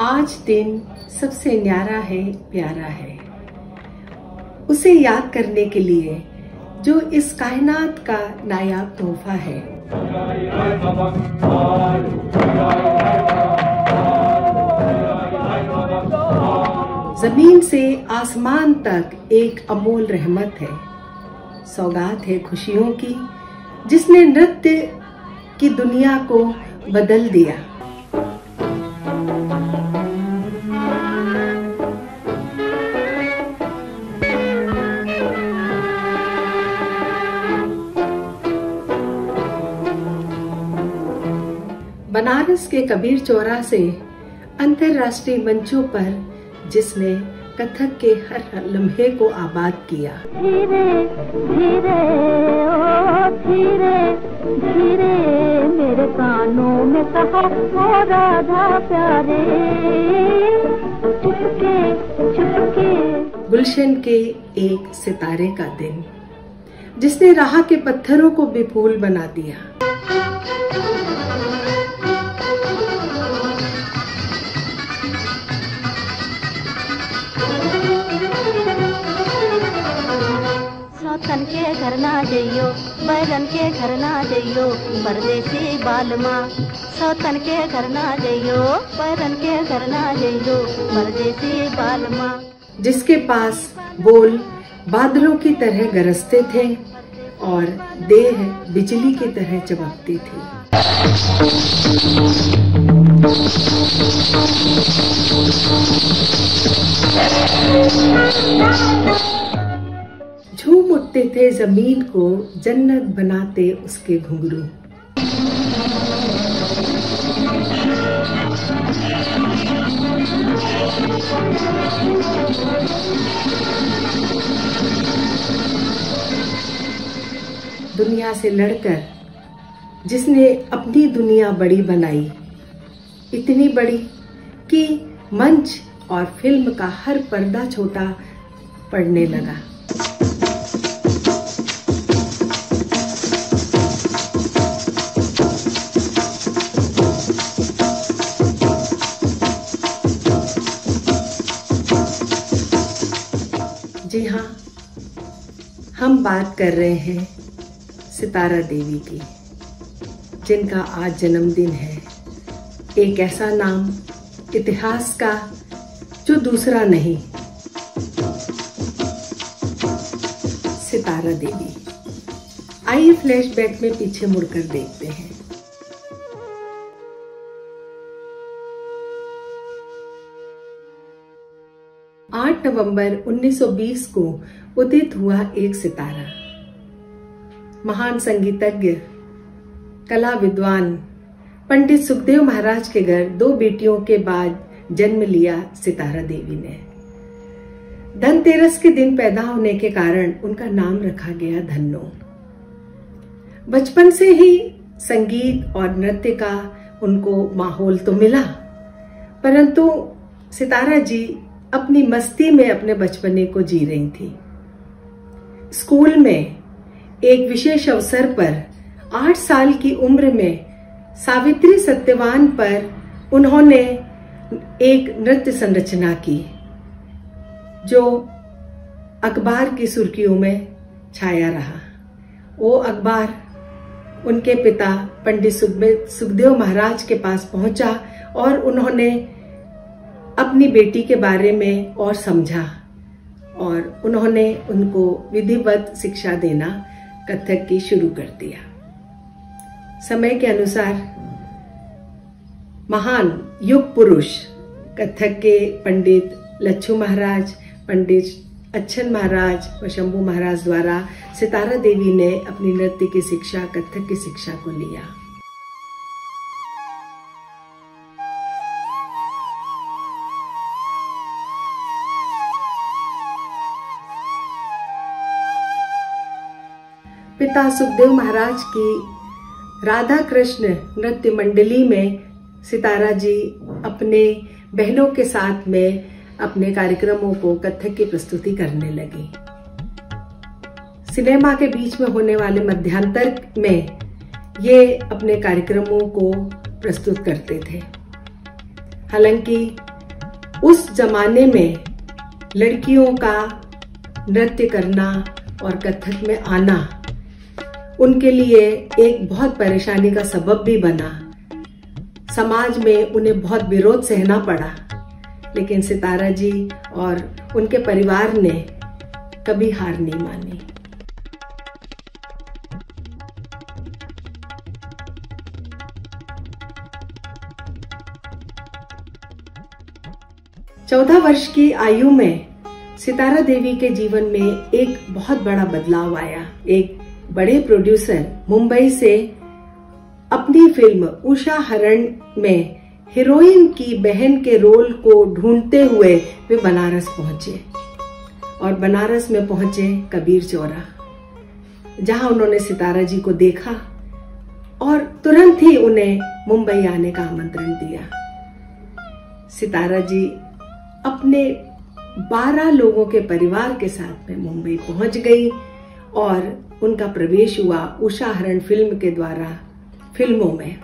आज दिन सबसे न्यारा है, प्यारा है। उसे याद करने के लिए जो इस कायनात का नायाब तोहफा है। जमीन से आसमान तक एक अमोल रहमत है, सौगात है खुशियों की, जिसने नृत्य की दुनिया को बदल दिया। बनारस के कबीर चौरा से अंतर्राष्ट्रीय मंचों पर जिसने कथक के हर लम्हे को आबाद किया। धीरे धीरे ओ धीरे धीरे मेरे कानों में कहा ओ राधा प्यारे, चुपके चुपके। गुलशन के एक सितारे का दिन, जिसने राह के पत्थरों को भी फूल बना दिया। सौतन के घर ना जइयो, बैरन के घर ना जइयो, परदेसी बालमा। सौतन के घर ना जइयो, बैरन के घर ना जइयो, परदेसी बालमा। जिसके पास बोल बादलों की तरह गरजते थे और देह बिजली की तरह चमकती थी। झूम उठते थे जमीन को, जन्नत बनाते उसके घुंघरू। दुनिया से लड़कर जिसने अपनी दुनिया बड़ी बनाई, इतनी बड़ी कि मंच और फिल्म का हर पर्दा छोटा पड़ने लगा। जी हाँ, हम बात कर रहे हैं सितारा देवी की, जिनका आज जन्मदिन है। एक ऐसा नाम इतिहास का जो दूसरा नहीं, सितारा देवी। आइए फ्लैशबैक में पीछे मुड़कर देखते हैं। नवंबर 1920 को उदित हुआ एक सितारा, महान संगीतज्ञ, कला विद्वान पंडित सुखदेव महाराज के घर 2 बेटियों के बाद जन्म लिया सितारा देवी ने। धनतेरस के दिन पैदा होने के कारण उनका नाम रखा गया धन्नो। बचपन से ही संगीत और नृत्य का उनको माहौल तो मिला, परंतु सितारा जी अपनी मस्ती में अपने बचपने को जी रही थी। स्कूल में एक विशेष अवसर पर 8 साल की उम्र में सावित्री सत्यवान पर उन्होंने एक नृत्य संरचना की, जो अखबार की सुर्खियों में छाया रहा। वो अखबार उनके पिता पंडित सुखदेव महाराज के पास पहुंचा और उन्होंने अपनी बेटी के बारे में और समझा और उन्होंने उनको विधिवत शिक्षा देना कथक की शुरू कर दिया। समय के अनुसार महान युग पुरुष कथक के पंडित लच्छू महाराज, पंडित अच्छन महाराज व शंभू महाराज द्वारा सितारा देवी ने अपनी नृत्य की शिक्षा, कथक की शिक्षा को लिया। पिता सुखदेव महाराज की राधा कृष्ण नृत्य मंडली में सितारा जी अपने बहनों के साथ में अपने कार्यक्रमों को कथक की प्रस्तुति करने लगी। सिनेमा के बीच में होने वाले मध्यांतर में ये अपने कार्यक्रमों को प्रस्तुत करते थे। हालांकि उस जमाने में लड़कियों का नृत्य करना और कथक में आना उनके लिए एक बहुत परेशानी का सबब भी बना। समाज में उन्हें बहुत विरोध सहना पड़ा, लेकिन सितारा जी और उनके परिवार ने कभी हार नहीं मानी। चौदह वर्ष की आयु में सितारा देवी के जीवन में एक बहुत बड़ा बदलाव आया। एक बड़े प्रोड्यूसर मुंबई से अपनी फिल्म उषा हरण में हीरोइन की बहन के रोल को ढूंढते हुए वे बनारस पहुंचे और बनारस में पहुंचे कबीर चौरा, जहां उन्होंने सितारा जी को देखा और तुरंत ही उन्हें मुंबई आने का आमंत्रण दिया। सितारा जी अपने 12 लोगों के परिवार के साथ में मुंबई पहुंच गई और उनका प्रवेश हुआ उषा हरण फिल्म के द्वारा फिल्मों में।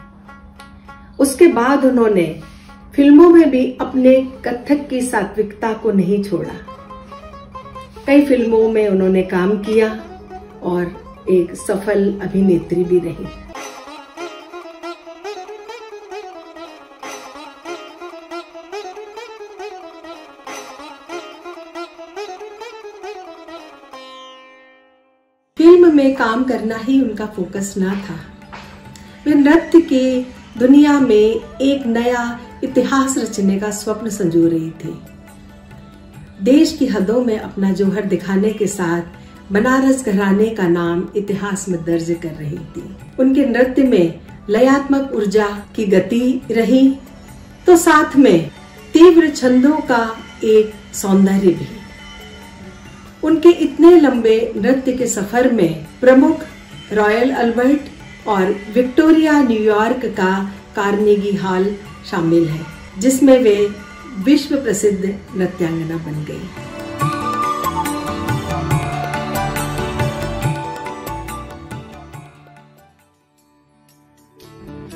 उसके बाद उन्होंने फिल्मों में भी अपने कथक की सात्विकता को नहीं छोड़ा। कई फिल्मों में उन्होंने काम किया और एक सफल अभिनेत्री भी रही। फिल्म में काम करना ही उनका फोकस ना था। वे नृत्य की दुनिया में एक नया इतिहास रचने का स्वप्न संजो रही थी। देश की हदों में अपना जौहर दिखाने के साथ बनारस घराने का नाम इतिहास में दर्ज कर रही थी। उनके नृत्य में लयात्मक ऊर्जा की गति रही, तो साथ में तीव्र छंदों का एक सौंदर्य भी। उनके इतने लंबे नृत्य के सफर में प्रमुख रॉयल अल्बर्ट और विक्टोरिया न्यूयॉर्क का कार्नेगी हॉल शामिल है, जिसमें वे विश्व प्रसिद्ध नृत्यांगना बन गई।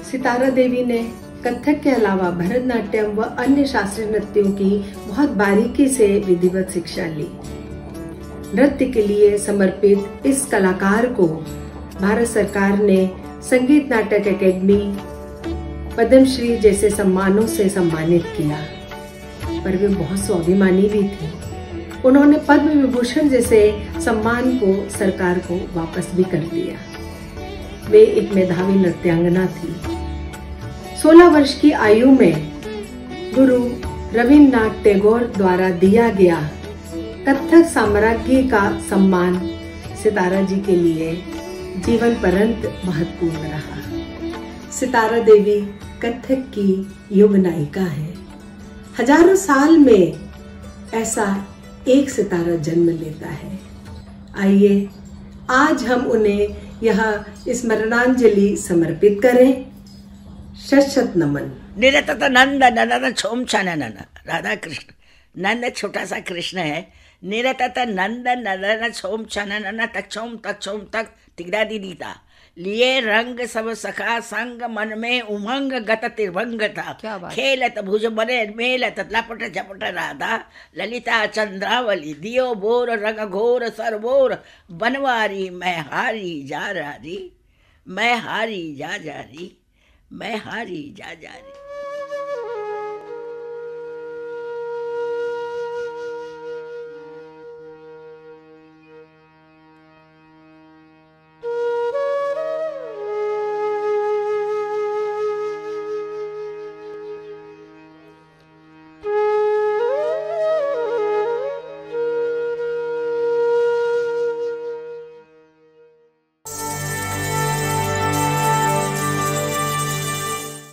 सितारा देवी ने कथक के अलावा भरतनाट्यम व अन्य शास्त्रीय नृत्यों की बहुत बारीकी से विधिवत शिक्षा ली। नृत्य के लिए समर्पित इस कलाकार को भारत सरकार ने संगीत नाटक अकेडमी, पद्मश्री जैसे सम्मानों से सम्मानित किया, पर वे बहुत स्वाभिमानी भी थी। उन्होंने पद्म विभूषण जैसे सम्मान को सरकार को वापस भी कर दिया। वे एक मेधावी नृत्यांगना थी। 16 वर्ष की आयु में गुरु रविन्द्रनाथ टैगोर द्वारा दिया गया कथक साम्राज्ञी का सम्मान सितारा जी के लिए जीवन पर्यंत महत्वपूर्ण रहा। सितारा देवी कथक की युग नायिका है। हजारों साल में ऐसा एक सितारा जन्म लेता है। आइए आज हम उन्हें यह स्मरणांजलि समर्पित करें। शत नमन। निरतत नंद नंदन छोम छानन राधा कृष्ण। नंद छोटा सा कृष्ण है। निरतत नंद नंदन छोम छानन तक्षोम तक्षोम तक तिगड़ा दीदीता लिए रंग सब सखा संग मन में उमंग गत तिरभंग था। खेलत भुज बने मेलत लपट झपट राधा ललिता चंद्रावली दियो बोर रंग घोर सरबोर बनवारी मैं हारी जा रही मैं हारी जा रही मैं हारी जा रही।